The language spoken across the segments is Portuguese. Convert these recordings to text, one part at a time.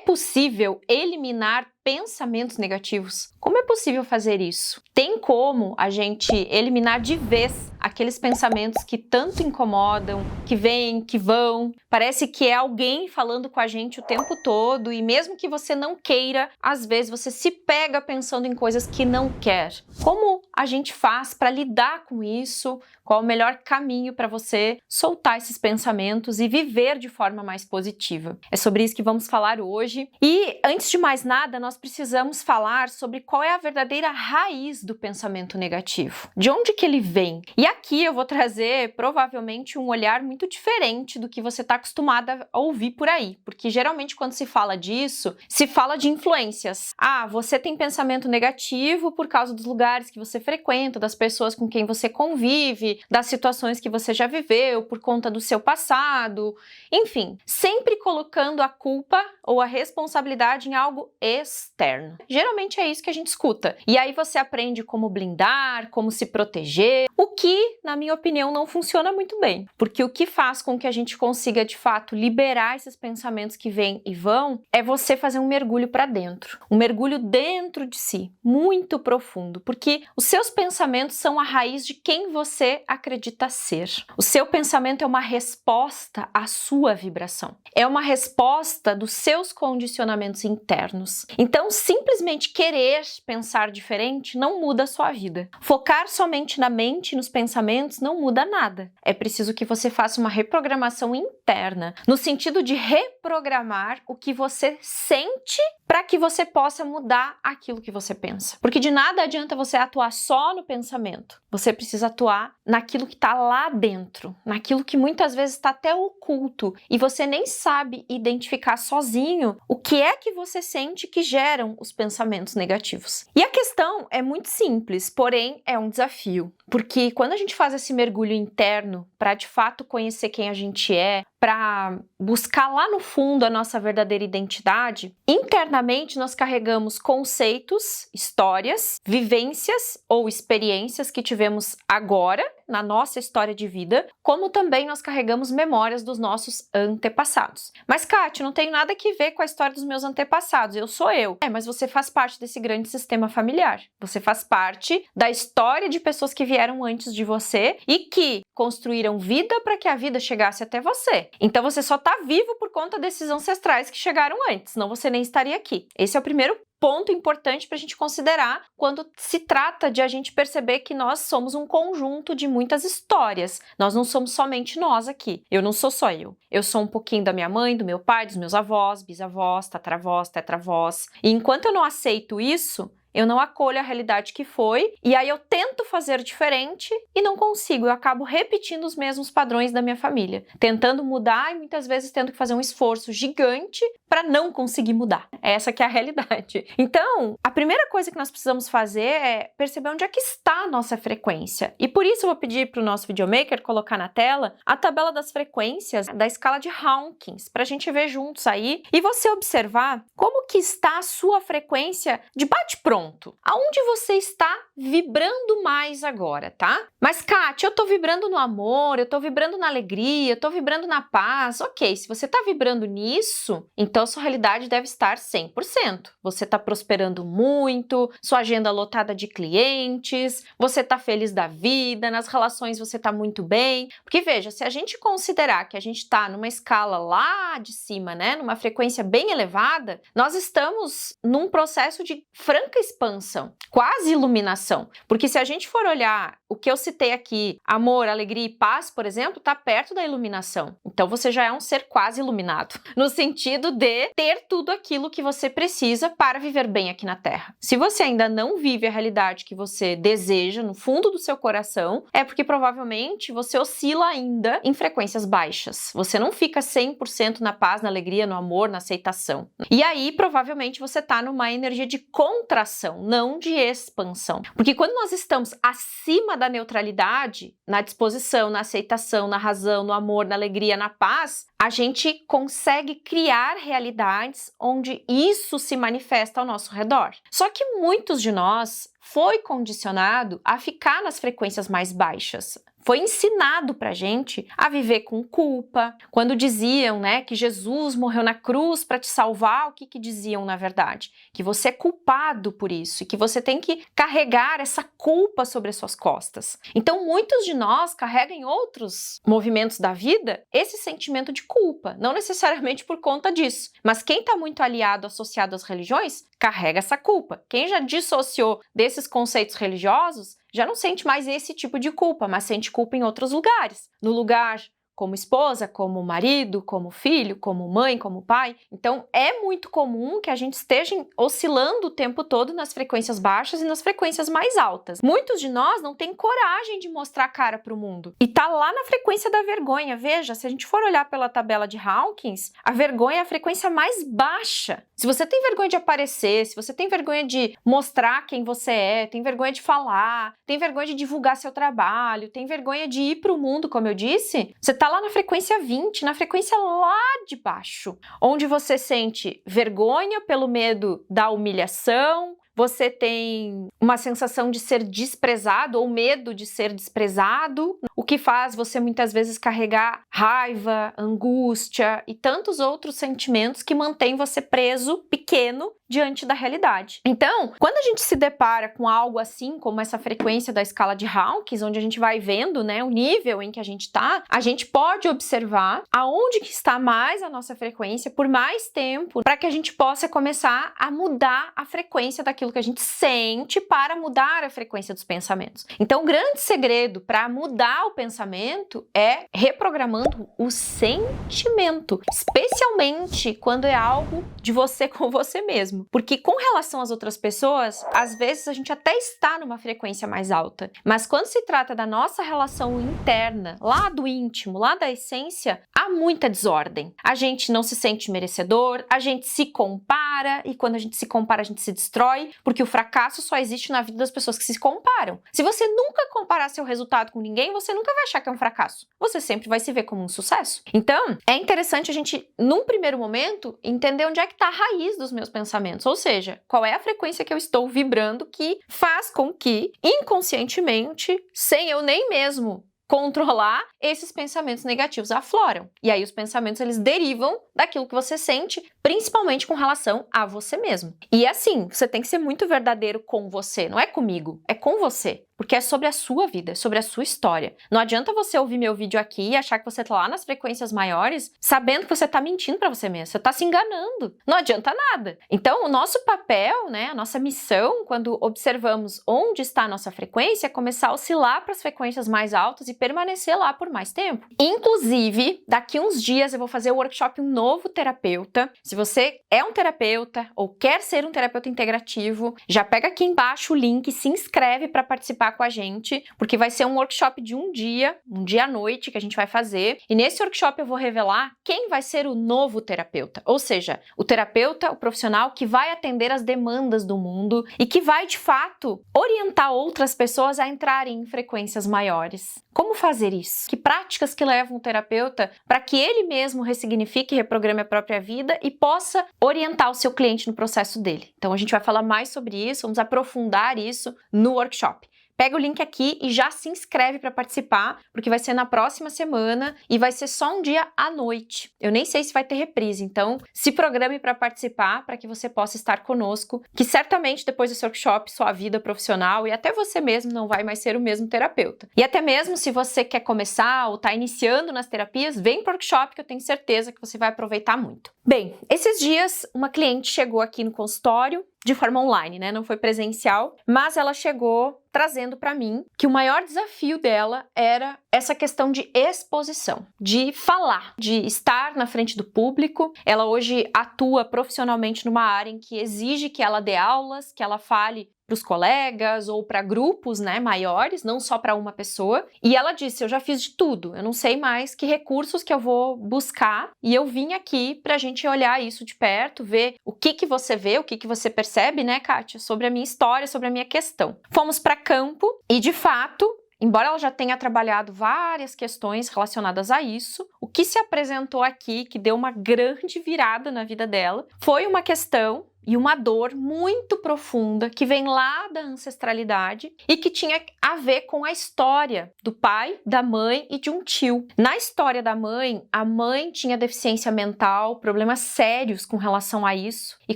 possível eliminar pensamentos negativos? Como é possível fazer isso? Tem como a gente eliminar de vez aqueles pensamentos que tanto incomodam, que vêm, que vão? Parece que é alguém falando com a gente o tempo todo e mesmo que você não queira, às vezes você se pega pensando em coisas que não quer. Como a gente faz para lidar com isso? Qual o melhor caminho para você soltar esses pensamentos e viver de forma mais positiva? É sobre isso que vamos falar hoje. E antes de mais nada, nós precisamos falar sobre qual é a verdadeira raiz do pensamento negativo. De onde que ele vem? E aqui eu vou trazer provavelmente um olhar muito diferente do que você está acostumada a ouvir por aí, porque geralmente quando se fala disso, se fala de influências. Ah, você tem pensamento negativo por causa dos lugares que você frequenta, das pessoas com quem você convive, das situações que você já viveu, por conta do seu passado, enfim, sempre colocando a culpa ou a responsabilidade em algo externo. Geralmente é isso que a gente escuta. E aí você aprende como blindar, como se proteger, o que, na minha opinião, não funciona muito bem. Porque o que faz com que a gente consiga, de fato, liberar esses pensamentos que vêm e vão, é você fazer um mergulho para dentro. Um mergulho dentro de si, muito profundo. Porque os seus pensamentos são a raiz de quem você acredita ser. O seu pensamento é uma resposta à sua vibração. É uma resposta dos seus condicionamentos internos. Então, simplesmente querer pensar diferente não muda a sua vida. Focar somente na mente e nos pensamentos não muda nada. É preciso que você faça uma reprogramação interna, no sentido de reprogramar o que você sente para que você possa mudar aquilo que você pensa. Porque de nada adianta você atuar só no pensamento. Você precisa atuar naquilo que está lá dentro, naquilo que muitas vezes está até oculto e você nem sabe identificar sozinho o que é que você sente que geram os pensamentos negativos. E a questão é muito simples, porém é um desafio, porque quando a gente faz esse mergulho interno para de fato conhecer quem a gente é, para buscar lá no fundo a nossa verdadeira identidade, internamente nós carregamos conceitos, histórias, vivências ou experiências que tivemos agora na nossa história de vida, como também nós carregamos memórias dos nossos antepassados. Mas, Kátia, não tem nada que ver com a história dos meus antepassados, eu sou eu. Mas você faz parte desse grande sistema familiar. Você faz parte da história de pessoas que vieram antes de você e que construíram vida para que a vida chegasse até você. Então você só está vivo por conta desses ancestrais que chegaram antes, senão você nem estaria aqui. Esse é o primeiro ponto importante para a gente considerar quando se trata de a gente perceber que nós somos um conjunto de muitas histórias. Nós não somos somente nós aqui. Eu não sou só eu. Eu sou um pouquinho da minha mãe, do meu pai, dos meus avós, bisavós, tatravós, tetravós. E enquanto eu não aceito isso, eu não acolho a realidade que foi, e aí eu tento fazer diferente e não consigo, eu acabo repetindo os mesmos padrões da minha família, tentando mudar e muitas vezes tendo que fazer um esforço gigante para não conseguir mudar. Essa que é a realidade. Então, a primeira coisa que nós precisamos fazer é perceber onde é que está a nossa frequência. E por isso eu vou pedir para o nosso videomaker colocar na tela a tabela das frequências da escala de Hawkins, para a gente ver juntos aí e você observar como que está a sua frequência de bate-pronto. Aonde você está vibrando mais agora, tá? Mas, Kátia, eu tô vibrando no amor, eu tô vibrando na alegria, eu tô vibrando na paz. Ok, se você tá vibrando nisso, então sua realidade deve estar 100%. Você tá prosperando muito, sua agenda lotada de clientes, você tá feliz da vida, nas relações você tá muito bem. Porque, veja, se a gente considerar que a gente tá numa escala lá de cima, né, numa frequência bem elevada, nós estamos num processo de franca expansão, quase iluminação. Porque se a gente for olhar o que eu citei aqui, amor, alegria e paz, por exemplo, está perto da iluminação. Então você já é um ser quase iluminado, no sentido de ter tudo aquilo que você precisa para viver bem aqui na Terra. Se você ainda não vive a realidade que você deseja no fundo do seu coração, é porque provavelmente você oscila ainda em frequências baixas. Você não fica 100% na paz, na alegria, no amor, na aceitação. E aí, provavelmente, você está numa energia de contração, não de expansão. Porque quando nós estamos acima da neutralidade, na disposição, na aceitação, na razão, no amor, na alegria, na paz, a gente consegue criar realidades onde isso se manifesta ao nosso redor. Só que muitos de nós foi condicionado a ficar nas frequências mais baixas. foi ensinado pra gente a viver com culpa. Quando diziam, né, que Jesus morreu na cruz para te salvar, o que diziam na verdade? Que você é culpado por isso e que você tem que carregar essa culpa sobre as suas costas. Então, muitos de nós carregam em outros movimentos da vida esse sentimento de culpa, não necessariamente por conta disso, mas quem está muito aliado, associado às religiões, carrega essa culpa. Quem já dissociou desses conceitos religiosos já não sente mais esse tipo de culpa, mas sente culpa em outros lugares. No lugar como esposa, como marido, como filho, como mãe, como pai. Então, é muito comum que a gente esteja oscilando o tempo todo nas frequências baixas e nas frequências mais altas. Muitos de nós não têm coragem de mostrar a cara para o mundo. E tá lá na frequência da vergonha. Veja, se a gente for olhar pela tabela de Hawkins, a vergonha é a frequência mais baixa. Se você tem vergonha de aparecer, se você tem vergonha de mostrar quem você é, tem vergonha de falar, tem vergonha de divulgar seu trabalho, tem vergonha de ir para o mundo, como eu disse, você tá lá na frequência 20, na frequência lá de baixo, onde você sente vergonha pelo medo da humilhação, você tem uma sensação de ser desprezado ou medo de ser desprezado, o que faz você muitas vezes carregar raiva, angústia e tantos outros sentimentos que mantêm você preso, pequeno, diante da realidade. Então, quando a gente se depara com algo assim, como essa frequência da escala de Hawkins, onde a gente vai vendo, né, o nível em que a gente tá, a gente pode observar aonde que está mais a nossa frequência por mais tempo, para que a gente possa começar a mudar a frequência daquilo que a gente sente para mudar a frequência dos pensamentos. Então, o grande segredo para mudar o pensamento é reprogramando o sentimento, especialmente quando é algo de você com você mesmo. Porque com relação às outras pessoas, às vezes a gente até está numa frequência mais alta, mas quando se trata da nossa relação interna, lá do íntimo, lá da essência, há muita desordem. A gente não se sente merecedor, a gente se compara e quando a gente se compara, a gente se destrói, porque o fracasso só existe na vida das pessoas que se comparam. Se você nunca comparar seu resultado com ninguém, você nunca vai achar que é um fracasso. Você sempre vai se ver como um sucesso. Então, é interessante a gente, num primeiro momento, entender onde é que está a raiz dos meus pensamentos. Ou seja, qual é a frequência que eu estou vibrando que faz com que, inconscientemente, sem eu nem mesmo controlar, esses pensamentos negativos afloram. E aí os pensamentos, eles derivam daquilo que você sente, principalmente com relação a você mesmo. E assim, você tem que ser muito verdadeiro com você, não é comigo, é com você. Porque é sobre a sua vida, é sobre a sua história. Não adianta você ouvir meu vídeo aqui e achar que você tá lá nas frequências maiores, sabendo que você tá mentindo pra você mesmo, você tá se enganando. Não adianta nada. Então, o nosso papel, né, a nossa missão, quando observamos onde está a nossa frequência, é começar a oscilar para as frequências mais altas e permanecer lá por mais tempo. Inclusive, daqui uns dias eu vou fazer o workshop Um Novo Terapeuta. Se você é um terapeuta ou quer ser um terapeuta integrativo, já pega aqui embaixo o link e se inscreve para participar com a gente, porque vai ser um workshop de um dia à noite que a gente vai fazer. E nesse workshop eu vou revelar quem vai ser o novo terapeuta, ou seja, o terapeuta, o profissional que vai atender as demandas do mundo e que vai, de fato, orientar outras pessoas a entrarem em frequências maiores. Como fazer isso? Que práticas que levam o terapeuta para que ele mesmo ressignifique e reprograme a própria vida e possa orientar o seu cliente no processo dele. Então a gente vai falar mais sobre isso, vamos aprofundar isso no workshop. Pega o link aqui e já se inscreve para participar, porque vai ser na próxima semana e vai ser só um dia à noite. Eu nem sei se vai ter reprise, então se programe para participar, para que você possa estar conosco, que certamente depois desse workshop sua vida profissional e até você mesmo não vai mais ser o mesmo terapeuta. E até mesmo se você quer começar ou está iniciando nas terapias, vem para o workshop que eu tenho certeza que você vai aproveitar muito. Bem, esses dias uma cliente chegou aqui no consultório, de forma online, né? Não foi presencial, mas ela chegou trazendo para mim que o maior desafio dela era essa questão de exposição, de falar, de estar na frente do público. Ela hoje atua profissionalmente numa área em que exige que ela dê aulas, que ela fale para os colegas ou para grupos, né, maiores, não só para uma pessoa. E ela disse, eu já fiz de tudo, eu não sei mais que recursos que eu vou buscar e eu vim aqui para a gente olhar isso de perto, ver o que você vê, o que você percebe, né, Kátia, sobre a minha história, sobre a minha questão. Fomos para campo e, de fato, embora ela já tenha trabalhado várias questões relacionadas a isso, o que se apresentou aqui, que deu uma grande virada na vida dela, foi uma questão, e uma dor muito profunda que vem lá da ancestralidade e que tinha a ver com a história do pai, da mãe e de um tio. Na história da mãe, a mãe tinha deficiência mental, problemas sérios com relação a isso, e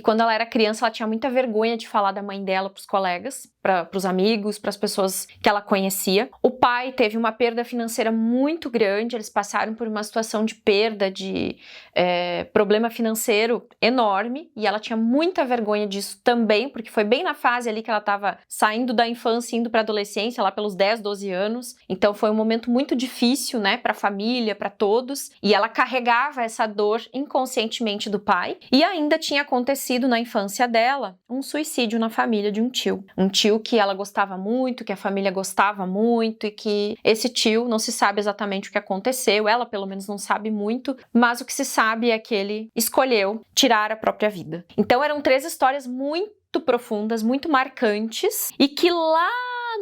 quando ela era criança ela tinha muita vergonha de falar da mãe dela para os colegas, para os amigos, para as pessoas que ela conhecia. O pai teve uma perda financeira muito grande, eles passaram por uma situação de perda, de problema financeiro enorme, e ela tinha muita vergonha disso também, porque foi bem na fase ali que ela estava saindo da infância, indo para a adolescência, lá pelos 10, 12 anos. Então foi um momento muito difícil, né, para a família, para todos, e ela carregava essa dor inconscientemente do pai, e ainda tinha acontecido na infância dela um suicídio na família de um tio que ela gostava muito, que a família gostava muito, e que esse tio, não se sabe exatamente o que aconteceu, ela pelo menos não sabe muito, mas o que se sabe é que ele escolheu tirar a própria vida. Então eram 3 histórias muito profundas, muito marcantes, e que lá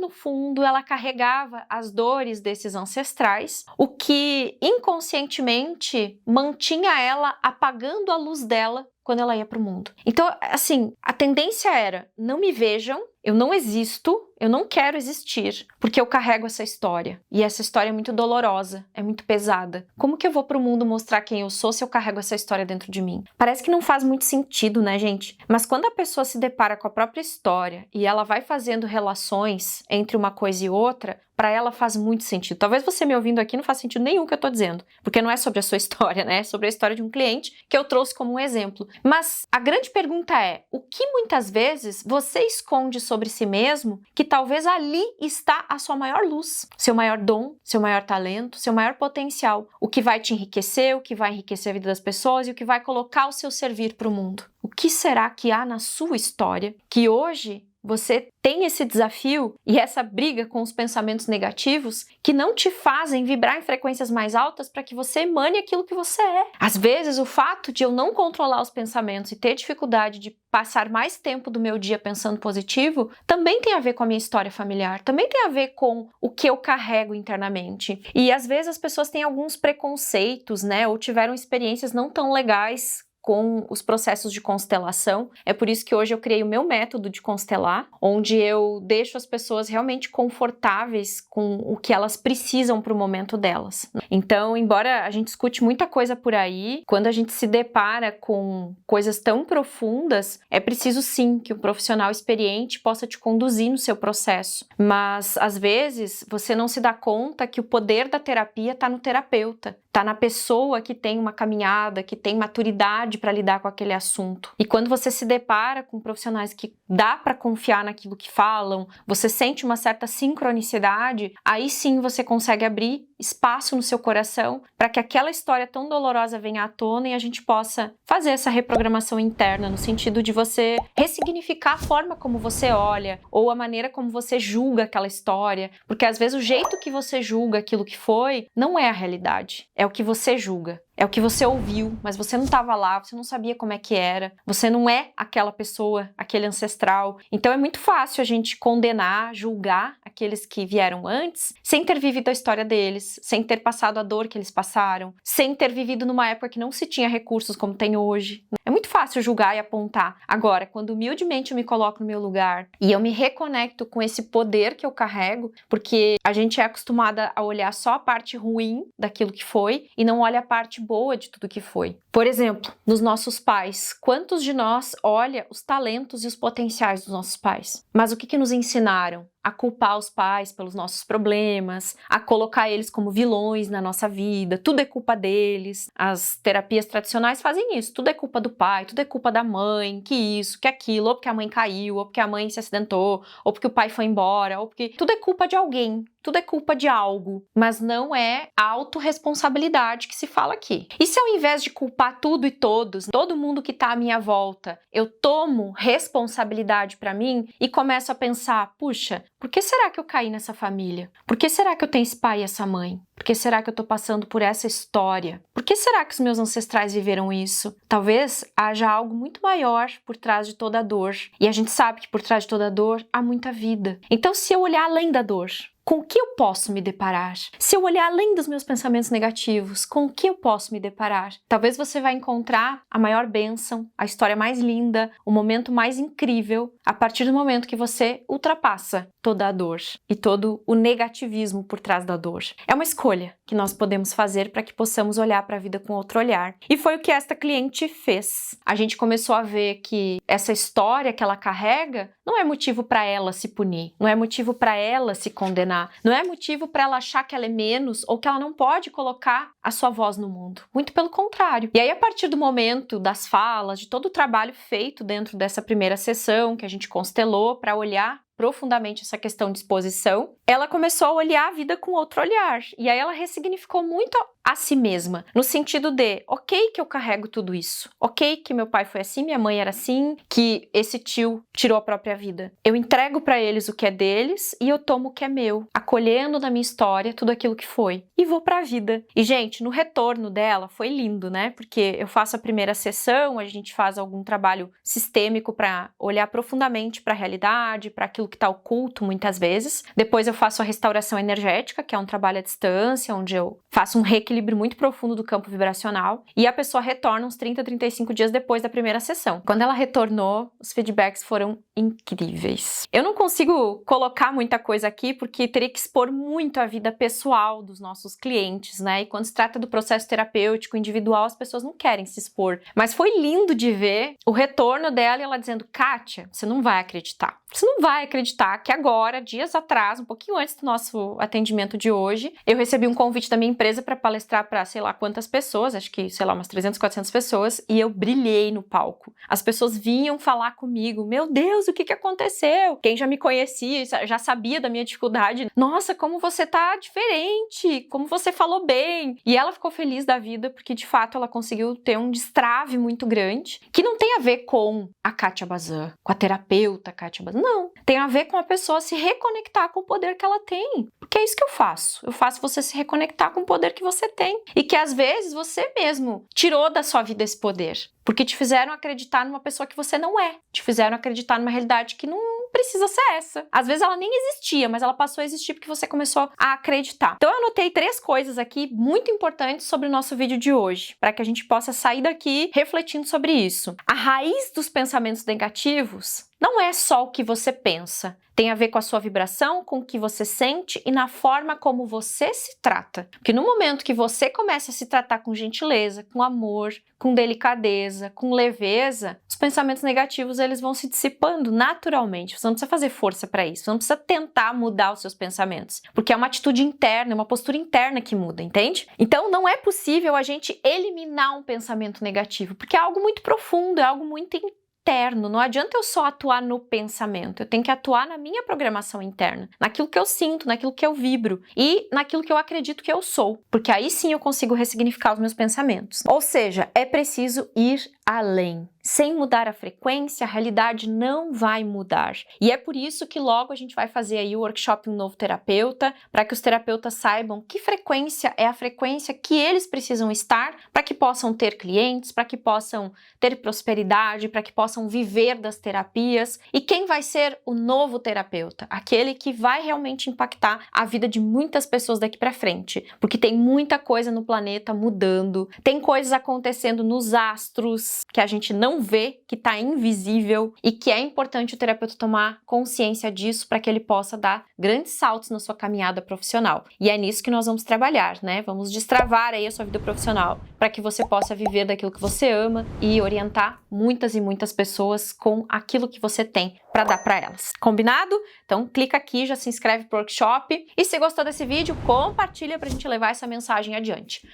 no fundo ela carregava as dores desses ancestrais, o que inconscientemente mantinha ela apagando a luz dela quando ela ia para o mundo. Então, assim, a tendência era: não me vejam, eu não existo, eu não quero existir, porque eu carrego essa história. E essa história é muito dolorosa, é muito pesada. Como que eu vou para o mundo mostrar quem eu sou se eu carrego essa história dentro de mim? Parece que não faz muito sentido, né, gente? Mas quando a pessoa se depara com a própria história e ela vai fazendo relações entre uma coisa e outra, para ela faz muito sentido. Talvez você me ouvindo aqui não faz sentido nenhum que eu tô dizendo, porque não é sobre a sua história, né? É sobre a história de um cliente que eu trouxe como um exemplo. Mas a grande pergunta é: o que muitas vezes você esconde sobre si mesmo que talvez ali está a sua maior luz, seu maior dom, seu maior talento, seu maior potencial, o que vai te enriquecer, o que vai enriquecer a vida das pessoas e o que vai colocar o seu servir para o mundo? O que será que há na sua história que hoje você tem esse desafio e essa briga com os pensamentos negativos que não te fazem vibrar em frequências mais altas para que você emane aquilo que você é? Às vezes, o fato de eu não controlar os pensamentos e ter dificuldade de passar mais tempo do meu dia pensando positivo também tem a ver com a minha história familiar, também tem a ver com o que eu carrego internamente. E às vezes as pessoas têm alguns preconceitos, né, ou tiveram experiências não tão legais com os processos de constelação. É por isso que hoje eu criei o meu método de constelar, onde eu deixo as pessoas realmente confortáveis com o que elas precisam para o momento delas. Então, embora a gente escute muita coisa por aí, quando a gente se depara com coisas tão profundas, é preciso sim que um profissional experiente possa te conduzir no seu processo. Mas, às vezes, você não se dá conta que o poder da terapia está no terapeuta, está na pessoa que tem uma caminhada, que tem maturidade para lidar com aquele assunto. E quando você se depara com profissionais que dá para confiar naquilo que falam, você sente uma certa sincronicidade, aí sim você consegue abrir espaço no seu coração para que aquela história tão dolorosa venha à tona e a gente possa fazer essa reprogramação interna, no sentido de você ressignificar a forma como você olha ou a maneira como você julga aquela história, porque às vezes o jeito que você julga aquilo que foi não é a realidade, é o que você julga. É o que você ouviu, mas você não estava lá, você não sabia como é que era, você não é aquela pessoa, aquele ancestral. Então é muito fácil a gente condenar, julgar aqueles que vieram antes, sem ter vivido a história deles, sem ter passado a dor que eles passaram, sem ter vivido numa época que não se tinha recursos como tem hoje. É muito fácil julgar e apontar. Agora, quando humildemente eu me coloco no meu lugar e eu me reconecto com esse poder que eu carrego, porque a gente é acostumada a olhar só a parte ruim daquilo que foi e não olha a parte boa de tudo que foi. Por exemplo, nos nossos pais, quantos de nós olha os talentos e os potenciais dos nossos pais? Mas o que nos ensinaram? A culpar os pais pelos nossos problemas, a colocar eles como vilões na nossa vida, tudo é culpa deles. As terapias tradicionais fazem isso, tudo é culpa do pai, tudo é culpa da mãe, que isso, que aquilo, ou porque a mãe caiu, ou porque a mãe se acidentou, ou porque o pai foi embora, ou porque tudo é culpa de alguém. Tudo é culpa de algo, mas não é a autorresponsabilidade que se fala aqui. E se ao invés de culpar tudo e todos, todo mundo que está à minha volta, eu tomo responsabilidade para mim e começo a pensar, puxa, por que será que eu caí nessa família? Por que será que eu tenho esse pai e essa mãe? Por que será que eu tô passando por essa história? Por que será que os meus ancestrais viveram isso? Talvez haja algo muito maior por trás de toda a dor. E a gente sabe que por trás de toda a dor há muita vida. Então, se eu olhar além da dor, com o que eu posso me deparar? Se eu olhar além dos meus pensamentos negativos, com o que eu posso me deparar? Talvez você vai encontrar a maior bênção, a história mais linda, o momento mais incrível, a partir do momento que você ultrapassa toda a dor e todo o negativismo por trás da dor. É uma escolha que nós podemos fazer para que possamos olhar para a vida com outro olhar. E foi o que esta cliente fez. A gente começou a ver que essa história que ela carrega não é motivo para ela se punir, não é motivo para ela se condenar, não é motivo para ela achar que ela é menos ou que ela não pode colocar a sua voz no mundo. Muito pelo contrário. E aí, a partir do momento das falas, de todo o trabalho feito dentro dessa primeira sessão que a gente constelou para olhar profundamente essa questão de exposição, ela começou a olhar a vida com outro olhar. E aí ela ressignificou muito a si mesma, no sentido de, ok que eu carrego tudo isso, ok que meu pai foi assim, minha mãe era assim, que esse tio tirou a própria vida. Eu entrego para eles o que é deles e eu tomo o que é meu, acolhendo na minha história tudo aquilo que foi. E vou pra vida. E, gente, no retorno dela foi lindo, né? Porque eu faço a primeira sessão, a gente faz algum trabalho sistêmico para olhar profundamente para a realidade, para aquilo que está oculto muitas vezes. Depois eu faço a restauração energética, que é um trabalho à distância, onde eu faço um reequilíbrio muito profundo do campo vibracional. E a pessoa retorna uns 30, 35 dias depois da primeira sessão. Quando ela retornou, os feedbacks foram incríveis. Eu não consigo colocar muita coisa aqui, porque teria que expor muito a vida pessoal dos nossos clientes, né? E quando se trata do processo terapêutico individual, as pessoas não querem se expor. Mas foi lindo de ver o retorno dela e ela dizendo, Kátia, você não vai acreditar. Você não vai acreditar que agora, dias atrás, um pouquinho antes do nosso atendimento de hoje, eu recebi um convite da minha empresa para palestrar para sei lá quantas pessoas, acho que, sei lá, umas 300, 400 pessoas, e eu brilhei no palco. As pessoas vinham falar comigo, meu Deus, o que aconteceu? Quem já me conhecia, já sabia da minha dificuldade, nossa, como você tá diferente, como você falou bem. E ela ficou feliz da vida, porque de fato ela conseguiu ter um destrave muito grande, que não tem a ver com a Kátia Bazan, com a terapeuta Kátia Bazan, não. Tem a ver com a pessoa se reconectar com o poder que ela tem. Porque é isso que eu faço. Eu faço você se reconectar com o poder que você tem. E que às vezes você mesmo tirou da sua vida esse poder. Porque te fizeram acreditar numa pessoa que você não é. Te fizeram acreditar numa realidade que não precisa ser essa. Às vezes ela nem existia, mas ela passou a existir porque você começou a acreditar. Então eu anotei 3 coisas aqui muito importantes sobre o nosso vídeo de hoje, para que a gente possa sair daqui refletindo sobre isso. A raiz dos pensamentos negativos não é só o que você pensa. Tem a ver com a sua vibração, com o que você sente e na forma como você se trata. Porque no momento que você começa a se tratar com gentileza, com amor, com delicadeza, com leveza, os pensamentos negativos eles vão se dissipando naturalmente. Você não precisa fazer força para isso, você não precisa tentar mudar os seus pensamentos. Porque é uma atitude interna, é uma postura interna que muda, entende? Então não é possível a gente eliminar um pensamento negativo, porque é algo muito profundo, é algo muito interno. Não adianta eu só atuar no pensamento, eu tenho que atuar na minha programação interna, naquilo que eu sinto, naquilo que eu vibro e naquilo que eu acredito que eu sou, porque aí sim eu consigo ressignificar os meus pensamentos. Ou seja, é preciso ir além. Sem mudar a frequência, a realidade não vai mudar. E é por isso que logo a gente vai fazer aí o workshop Um Novo Terapeuta, para que os terapeutas saibam que frequência é a frequência que eles precisam estar para que possam ter clientes, para que possam ter prosperidade, para que possam viver das terapias. E quem vai ser o novo terapeuta? Aquele que vai realmente impactar a vida de muitas pessoas daqui para frente. Porque tem muita coisa no planeta mudando, tem coisas acontecendo nos astros que a gente não vê, que está invisível e que é importante o terapeuta tomar consciência disso para que ele possa dar grandes saltos na sua caminhada profissional. E é nisso que nós vamos trabalhar, né? Vamos destravar aí a sua vida profissional para que você possa viver daquilo que você ama e orientar muitas e muitas pessoas com aquilo que você tem para dar para elas. Combinado? Então clica aqui, já se inscreve pro workshop e se gostou desse vídeo, compartilha para a gente levar essa mensagem adiante.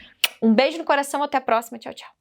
Um beijo no coração, até a próxima, tchau, tchau.